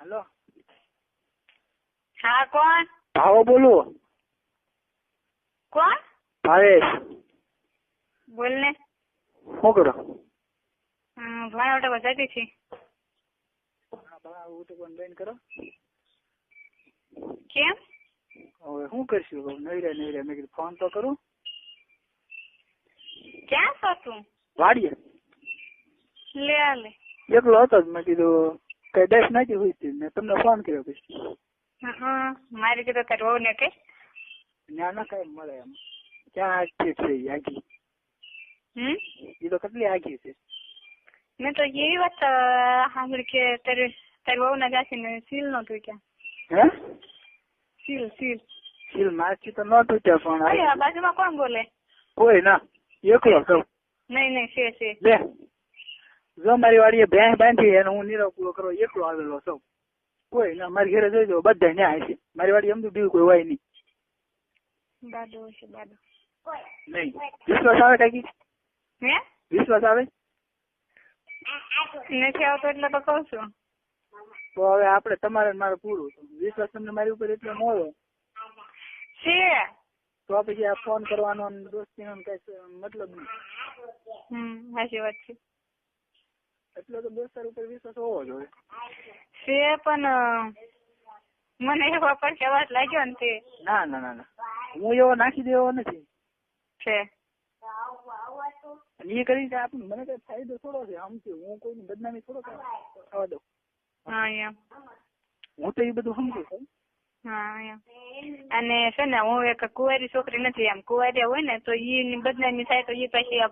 Hello हाँ कौन भाव बोलो कौन भावेश बोलने શું કરો ભણા ઉઠા બતાતી थी હું તો પણ બેન કરો કેમ હવે શું કરશું નવરા મેં કીધું ફોન તો કરું ક્યાં છો તું વાડીએ લે આ લે એકલો હતો જ મેં કીધું કઈ ડેસ નાખી હોય હતી મેં તમને ફોન કર્યો પછી મારી કીધું તાર વહુ ને કે ત્યાં ના કઈ મળે એમ ક્યાં આગી છે આગી એ તો કેટલી આગી છે મેં તો એવી વાત સાંભળી કે તારી વહુ ના જાસી ને સીલ નો તૂટ્યા હે સીલ સીલ મારથી તો ન તૂટ્યા પણ અરે બાજુમાં કોણ બોલે કોઈ ના એકલો કહું નહીં છે લે જો મારી વાડીએ ભેંસ બાંધી અને હું નીરવ પૂરો કરો એકલો આવેલો છું કોઈ ના મારી ઘરે જોઈજો બધા ન્યાય છે મારી વાડી એમ તો બીજું કોઈ હોય નહીં બાદો છે બાદો નહીં વિશ્વાસ આવે કાકી હે વિશ્વાસ આવે નથી આવતો એટલે તો કઉ છું તો હવે આપણે તમારે મારે પૂરું વિશ્વાસ તમને મારી ઉપર એટલો ન હોય છે તો પછી આ ફોન કરવાનો દોસ્તીનો કઈ મતલબ નહીં સાચી વાત છે એટલો તો દોસ્તાર ઉપર વિશ્વાસ હોવો જોઈએ છે પણ મને એવો પડકે વાત લાગ્યો ને તે ના હું એવો નાખી દેવો નથી છે એ કરી આપણને મને કઈ ફાયદો થોડો છે આમ હું કોઈની બદનામી થોડો થવા દઉં હા એમ હું તો એ બધું સમજુ છું હા એમ અને છે ને હું એક કુંવારી છોકરી નથી એમ કુંવારી હોય ને તો એની બદનામી થાય તો એ પછી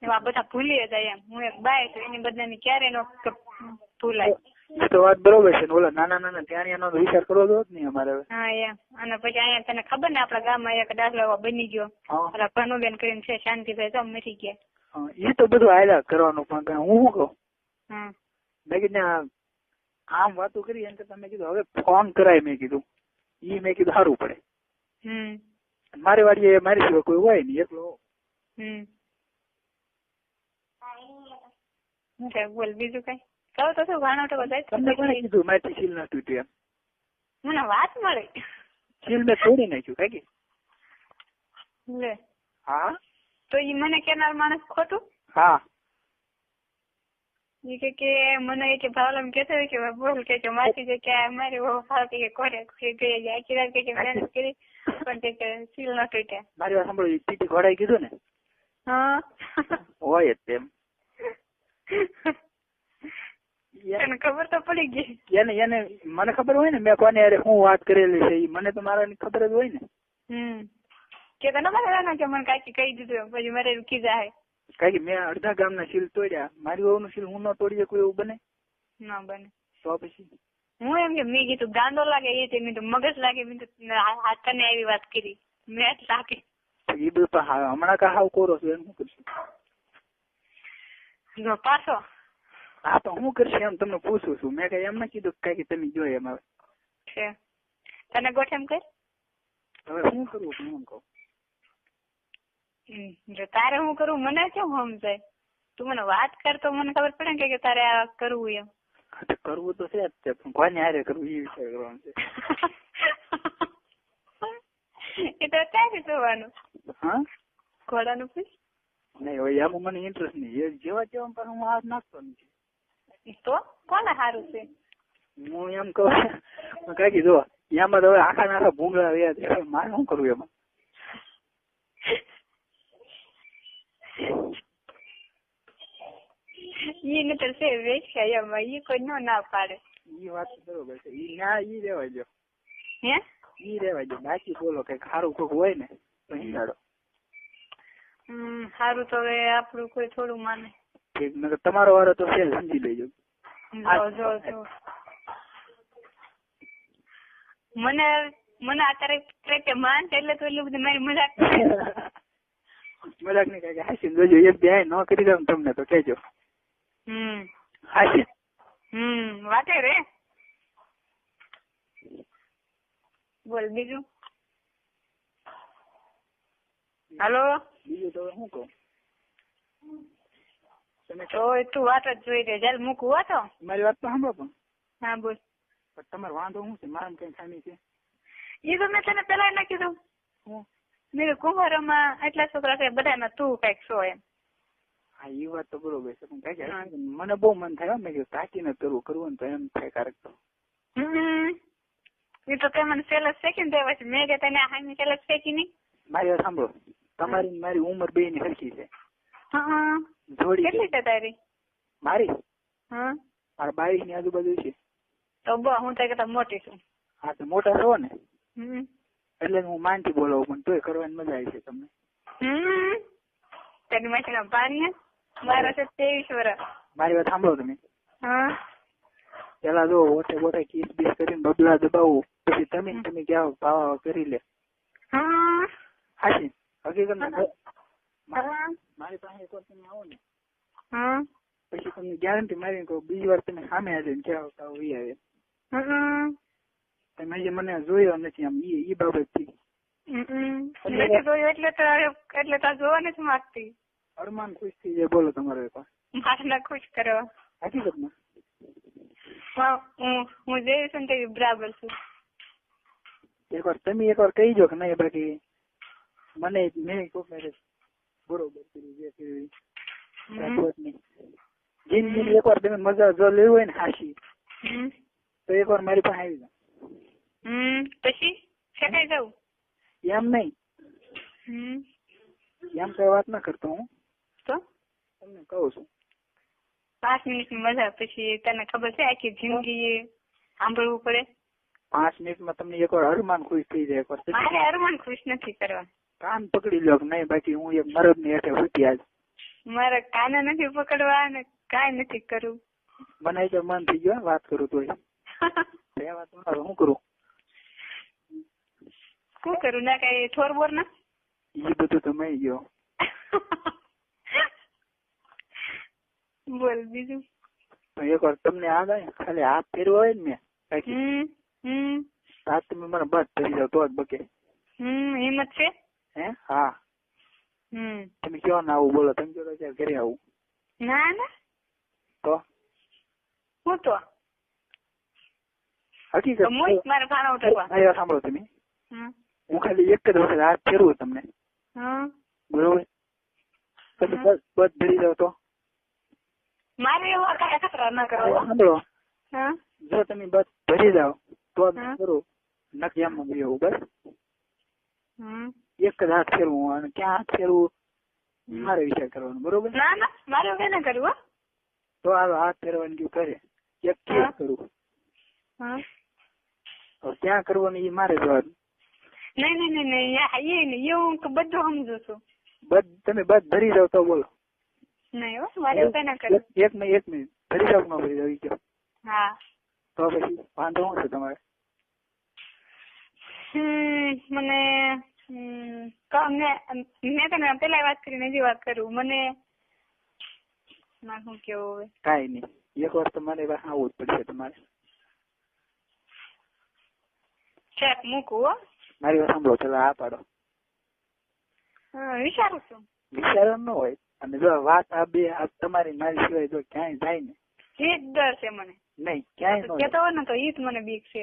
આ બધા ભૂલી જાય એમ હું એક બાય તો એની બદનામી ક્યારે નો ભૂલાય એ તો વાત બરોબર છે ઓલા નાના ત્યાં એનો વિચાર કરવો જ નહીં અમારે હા એમ અને પછી અહીંયા તને ખબર ને આપડા ગામમાં એક દાખલો એવો બની ગયો ઓલા ભનુબેન કરીને છે શાંતિભાઈ તો મરી ગયા એ તો બધું આયલા કરવાનું પણ હું શું કહું મેં કીધું આમ વાતો કરી એમ કરતા મેં કીધું હવે ફોન કરાય મેં કીધું મેં કીધું સારું પડે મારી વાડીએ મારી સિવાય કોઈ હોય નહીં એકલો બોલ બીજું કઈ કહો તો શું ભાણો તો બધા તમને કોને કીધું મારી સીલ ના તૂટ્યું એમ મને વાત મળી સીલ મેં તોડી નાખ્યું કાકી લે હા તો ઈ મને કેનાર માણસ ખોટું હા ઈ કે મને કે ભાવલમ કેતો કે બોલ કે માસી કે મારી બહુ ભાવ કે કોરે કે આખી રાત કે મહેનત કરી પણ કે સીલ ન તૂટ્યા મારી વાત સાંભળો ટીટી ઘોડાઈ કીધું ને હા હોય જ તેમ એને ખબર તો પડી ગઈ એને મને ખબર હોય ને મેં કોને અરે હું વાત કરેલી છે મને તો મારા ખબર જ હોય ને કે તને મારા કે મને કાકી કહી દીધું પછી મારે રૂકી જાય કાકી મેં અડધા ગામના સીલ તોડ્યા મારી વહુનું સીલ હું ન તોડીએ કોઈ એવું બને ના બને તો પછી હું એમ કે મેં કીધું ગાંડો લાગે એ તે મેં તો મગજ લાગે મેં તો હાથ તને આવી વાત કરી મેં લાગે એ બધું હમણાં કા હાવ કોરો છું એમ શું કરશું પાછો હા તો હું કરશે એમ તમને પૂછું છું મેં કઈ એમ ના કીધું કઈ તમે જોઈએ એમ હવે તને ગોઠ એમ કર હવે શું કરવું હું એમ કહું જો તારે હું કરું મને કેમ સમજાય તું મને વાત કર તો મને ખબર પડે કે તારે આ કરવું એમ કરવું તો છે જ તે પણ કોને હારે કરવું એ વિચાર કરવાનો છે એ તો ક્યારે જોવાનું હા ઘોડાનું પૂછ નહીં હવે એમાં મને ઇન્ટરેસ્ટ નહીં જેવા જેવા પર હું હાથ નાખતો નથી તો કોને સારું છે હું એમ કહું કાકી જો એમાં તો હવે આખા ભૂંગળા રહ્યા છે મારે શું કરવું એમાં ઈ નતર છે વેચ્યા એમાં ઈ કોઈ ના પાડે ઈ વાત બરોબર છે ઈ ના ઈ રેવા દો હે ઈ રેવા દો બાકી બોલો કઈ ખારું કોક હોય ને તો હિંડાડો સારું તો હવે આપણું કોઈ થોડું માને ઠીક નકર તમારો વારો તો છે સમજી લેજો જો મને અત્યારે માન એટલે તો એટલું બધું મારી મજાક મજાક નહીં કઈ હાસી જોજો એક બે ન કરી દઉં તમને તો કેજો હાસી વાતે રે બોલ બીજું હાલો બીજું તો શું કહું તમે તો તું વાત જ જોઈ દે જયારે મૂકવું હતો મારી વાત તો સાંભળો પણ હા બોલ પણ તમારે વાંધો શું છે? મારા કઈ ખામી છે? એ તો મેં તને પેલા ના કીધું. મેં કુંભારોમાં એટલા છોકરા છે, બધામાં તું કઈક છો એમ. હા એ વાત તો બરોબર છે, પણ મને બહુ મન થાય મેં કીધું તાકીને કરવું ને તો એમ થાય ક્યારેક તો. એ તો તે મને સેલસ શેકી ને પછી મેં કે તને હાની સેલસ શેકી નહીં. મારી વાત સાંભળો, તમારી મારી ઉંમર બે ની સરખી છે. જોડી કેટલી છે તારી? મારી મારા 22 ની આજુબાજુ છે. તો બહુ હું તો કરતા મોટી છું. હા તો મોટા છો ને એટલે હું માનથી બોલાવું, પણ તોય કરવાની મજા આવી છે તમને. તેની માસી પાણી મારા છે 23 વર્ષ. મારી વાત સાંભળો તમે. પેલા જો ઓઠે બોઠે કિસ બીસ કરીને બબલા દબાવું, પછી તમે ક્યાં પાવા કરી લે. હાચી હકીકત મારી પાસે એક વાર તમે આવો ને પછી તમને ગેરંટી મારી કહું, બીજી વાર તમે સામે આવીને ક્યાં આવે. તમે જે મને જોયો નથી આમ ઈ બાબત થી. એટલે તો જોવા નથી માંગતી. અરમાન ખુશ થઈ જાય. બોલો તમારે મારે ખુશ કરવા. હકીકતમાં હું જેવી છું ને બરાબર છું. એકવાર તમે એકવાર કહી દો કે નહીં, બાકી મને મેં બરોબર કર્યું જે કર્યું જિંદગી એકવાર તમે મજા જો લેવી હોય ને હાશી તો એકવાર મારી પાસે આવી જાવ. પછી શેકાઈ જવું એમ નહીં, એમ કઈ વાત ના કરતો હું તો તમને કહું છું. 5 મિનિટની મજા પછી તને ખબર છે આખી જિંદગી સાંભળવું પડે. 5 મિનિટમાં તમને એકવાર અરમાન ખુશ થઈ જાય. મારે અરમાન ખુશ નથી કરવા. કાન પકડી લો કે નહીં, બાકી હું એક મરદ ની હેઠે ફૂટી આજ. મારા કાને નથી પકડવા ને કાંઈ નથી કરવું. મને તો મન થઈ ગયો વાત કરું તો શું કરું? શું કરું? ના કઈ થોર બોર ના એ બધું તો મળી ગયો. બોલ બીજું. એકવાર તમને આ જાય ખાલી હાથ ફેરવો હોય ને મેં હાથ તમે મને બસ કરી જાવ તો જ બકે. હિંમત છે હે? હા. તમે કયો ના આવું બોલો, તમે કયો ત્યારે ઘરે આવું. ના ના તો હું તો હકીકત મારે ભાણા ઉઠાડવા. સાંભળો તમે, હું ખાલી એક જ વખત હાથ ફેરવું તમને બરોબર, પછી બસ ભરી જાવ તો મારે એવા કઈ ખતરા ના કરવા. સાંભળો, જો તમે બસ ભરી જાવ તો જ કરું, નક્કી એમ એવું બસ એક જ હાથ ફેરવું. અને ક્યાં હાથ ફેરવું મારે વિચાર કરવાનો બરોબર. ના ના મારે હવે ના કરવું. તો હાલો હાથ ફેરવાની ગયું કરે એક કેસ કરું ક્યાં કરવાનું એ મારે જવાનું. નહીં હું બધું સમજુ છું. તમે બસ ભરી જાવ તો બોલો. નહીં હો મારે કઈ ના કરવું. એક મિનિટ ભરી જાવ ન ભરી જાવ ઈ કયો. હા તો પછી વાંધો શું છે તમારે? મને મેં તને પેલા વાત કરીને હજી વાત કરું. મને શું કેવું હવે? કાંઈ નહીં, એક વાર તમારે આવવું જ પડશે તમારે. ચેક મૂકવું હો. મારી વાત સાંભળો, પેલા આ પાડો. વિચારું છું. વિચાર ન હોય, અને જો વાત આ બે તમારી મારી સિવાય જો ક્યાંય જાય ને એ જ ડર છે મને. નહીં ક્યાંય કેતો હોય ને તો ઈ જ મને બીક છે.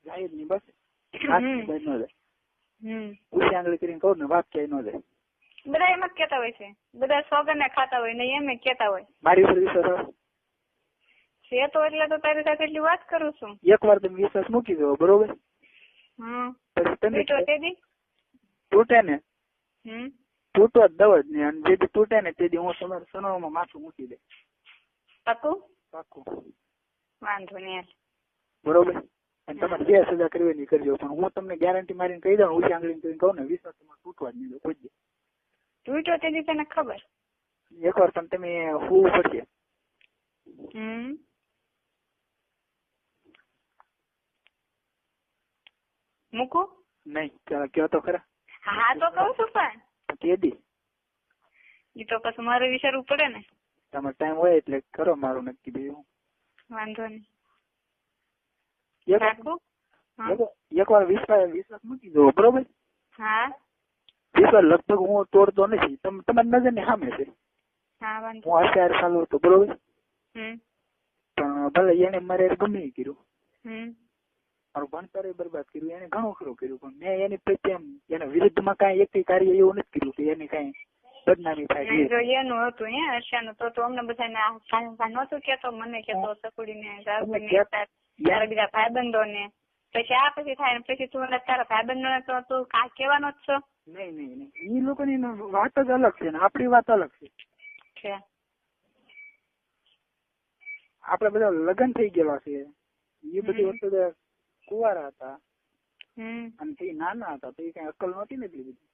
જાય જ નહીં બસ. ન જાય ઉછી આંગળી કરીને કહું ને વાત ક્યાંય ન જાય. બધા એમ જ કેતા હોય છે, બધા સોગન ને ખાતા હોય ને એમ કેતા હોય. મારી ઉપર વિશ્વાસ છે તો એટલે તો તારી સાથે એટલી વાત કરું છું. એક વાર તમે વિશ્વાસ મૂકી દો બરોબર, પછી તમે તૂટે ને તૂટો જ દવ જ નહીં, અને જેથી તૂટે ને તેથી હું તમારા સનોમાં માથું મૂકી દે. પાકું? પાકું. વાંધો નહીં બરોબર. અને તમારે જે સજા કરવી એની કરજો, પણ હું તમને ગેરંટી મારીને કહી દઉં, ઉછી આંગળી કરીને કહું ને વિશ્વાસ તમારે તૂટવા જ નહીં દો કોઈ દે. તૂટ્યો તેથી તને ખબર. એકવાર પણ તમે હોવું પડશે. મૂકું? નહીં કયો તો ખરા. હા તો કહું છું પણ કેદી એ તો પછી મારે વિચારવું પડે ને. તમારે ટાઈમ હોય એટલે કરો મારું નક્કી બીજું. વાંધો નહીં. એકવાર વિશ્વાસ મૂકી દો બરોબર. હા વિશ્વાસ લગભગ હું તોડતો નથી, તમારી નજર ની સામે છે. હું અત્યારે ચાલુ હતો બરોબર, પણ ભલે એને મારે ગમે કર્યું મારું ભણતર બરબાદ કર્યું, એને ઘણું ખરું કર્યું, પણ મેં એની પ્રત્યે એના વિરુદ્ધમાં કાંઈ એક કાર્ય એવું નથી કર્યું કે એની કાંઈ બદનામી થાય. જો એનું હતું હર્ષાનું તો અમને બધાને નહોતું કેતો, મને કેતો સકુડીને તારા બીજા ભાઈબંધો ને, પછી આ પછી થાય ને પછી તું તારા ભાઈબંધો ને તો તું કા કહેવાનો જ છો? નહીં નહીં નહીં, એ લોકોની વાત જ અલગ છે ને આપણી વાત અલગ છે. આપડે બધા લગ્ન થઈ ગયેલા છે, એ બધી વસ્તુ કુંવારા હતા અને તે નાના હતા તો એ કઈ અક્કલ નહોતી ને એટલી બધી.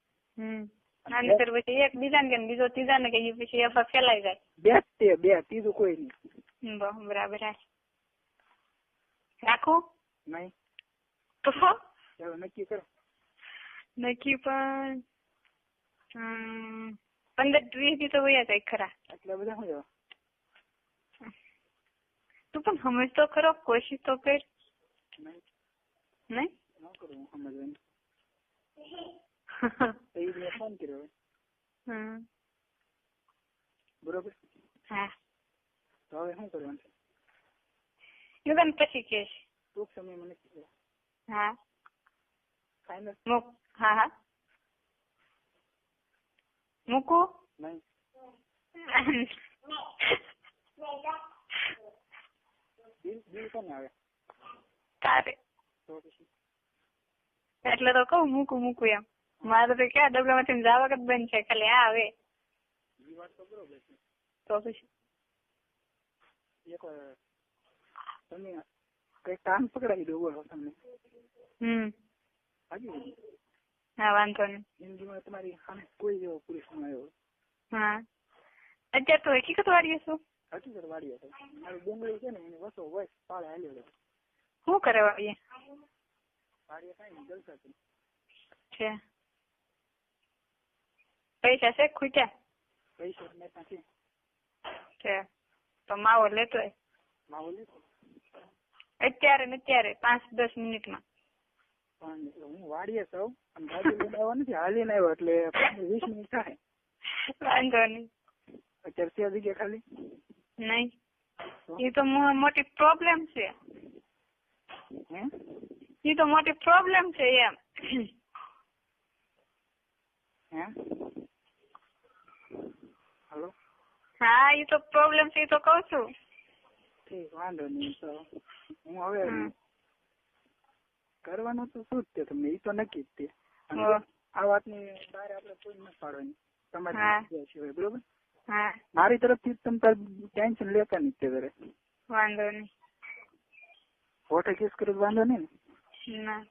પછી એક બીજા ને કે બીજો ત્રીજા ને કે પછી એ ફેલાઈ જાય. બે ત્રીજું કોઈ નહીં. બરાબર. રાખું નહીં તો ચાલો નક્કી કરો. નક્કી પણ 15-20 દી તો વયા જાય ખરા. એટલા બધા શું જવા? તું પણ સમજ તો ખરો, કોશિશ તો કર. નહીં ન કરું સમજવાનું. ફોન કર્યો બરોબર. હા તો હવે શું કરવાનું છે? હું તને પછી કહીશ. ટૂંક સમય મને કીધું. હા ફાઇનલ. હા હા મૂકું? નહીં. બિલ કોને આવે? તારે. તો પછી એટલે તો કહું મૂકું એમ. મારે તો ક્યાં ડબલામાંથી જવા જ બંધ છે, ખાલી આ આવે. એ વાત તો બરોબર છે. તો પછી એક તમે કઈ કામ પકડાવી દો બોલો તમને. હાજી. હા વાંધો નહીં. જિંદગીમાં તમારી સામે કોઈ એવો પુરુષ ન આવ્યો. હા અત્યારે તો હકીકત વાળીએ છું. હકીકત વાળીએ છે. મારું ડુંગળી છે ને એની વસો વોઇસ પાળે હાલ્યો. શું કરે વાળીએ? વાળીએ કઈ નહીં, જલસા છે. પૈસા છે ખૂટ્યા? પૈસા મેં ત્યાંથી છે તો માવો લેતો હોય. માવો લીધો અત્યારે 5-10 મિનિટમાં. પણ હું વાડીએ સૌ અને ગાડી લઈને આવ્યો નથી, હાલીને આવ્યો એટલે 15-20 મિનિટ થાય. વાંધો નહીં. અત્યારે છે જગ્યા ખાલી? નહીં, એ તો મોટી પ્રોબ્લેમ છે. એ તો મોટી પ્રોબ્લેમ છે એમ. હેલો. હા એ તો પ્રોબ્લેમ છે, એ તો કઉ છું. ઠીક, વાંધો નહીં. તો હું હવે કરવાનું તો શું જ તે તમને, એ તો નક્કી જ તે. આ વાતની બહાર આપણે કોઈ ન પાડવાની તમારી સિવાય, બરોબર? હા મારી તરફથી તમે ટેન્શન લેતા નહીં તે ઘરે. વાંધો નહીં. હોટે કેસ કરો તો વાંધો નહીં ને? ના.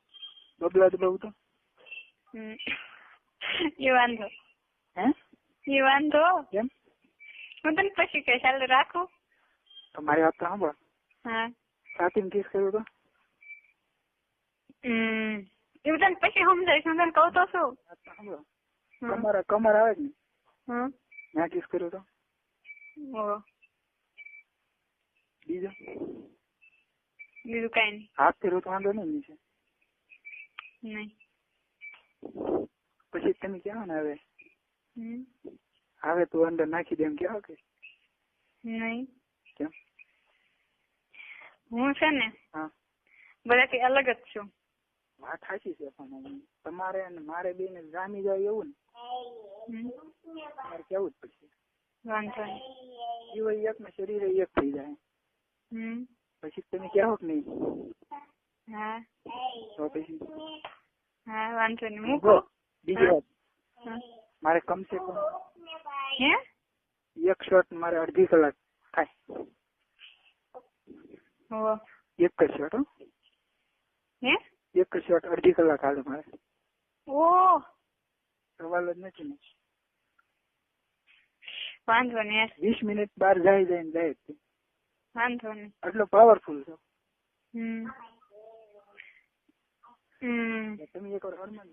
બબલા તો બહુ તો એ વાંધો. એ વાંધો કેમ? હું તને પછી કહીશ. ચાલ રાખું. તમારી વાત તો સાંભળો. હા સાથી કેસ કર્યો તો એવું તને પછી સમજાઈશ. હું તને કહું તો શું? સાંભળો, કમર આવે જ ને ત્યાં કેસ કર્યો તો. બીજું કઈ નહીં. હાથ કર્યો તો વાંધો નહીં નીચે. નહીં પછી તમે કહેવા ને હવે તું અંદર નાખી દે એમ કેવા કે? નહીં. કેમ? હું છે ને બધાથી અલગ જ છું. વાત સાચી છે, પણ તમારે અને મારે બે ને જામી જાય એવું ને તમારે કેવું જ પછી. વાંધો નહીં. જીવ એક ને શરીર એક થઈ જાય. પછી તમે કહેવો કે નહીં? હા તો પછી હા વાંધો નહીં. મૂકો. બીજી વાત, મારે કમસે કમ એક શોટ મારે અડધી કલાક થાય. એક જ શોટ. એક જ શોટ અડધી કલાક હાલે મારે. સવાલ જ નથી ને. વાંધો નહીં. 20 મિનિટ બહાર જાય ને વાંધો નહીં. એટલો પાવરફુલ છે. તમે એક વાર હનુમાન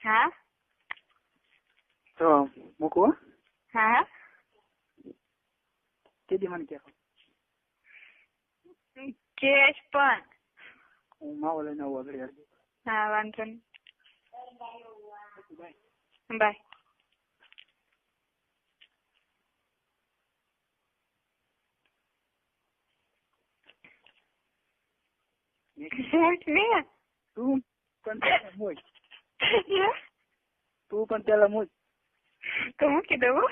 હા તો મૂકવો. હા કેદી મને કહેવો? કેશ પણ હું માવો લઈને આવું આગળ. હા વાંધો નહીં. બાય. તું પણ પેલા મૂજ. તું પણ પેલા મૂજ. તો મૂકી દઉં.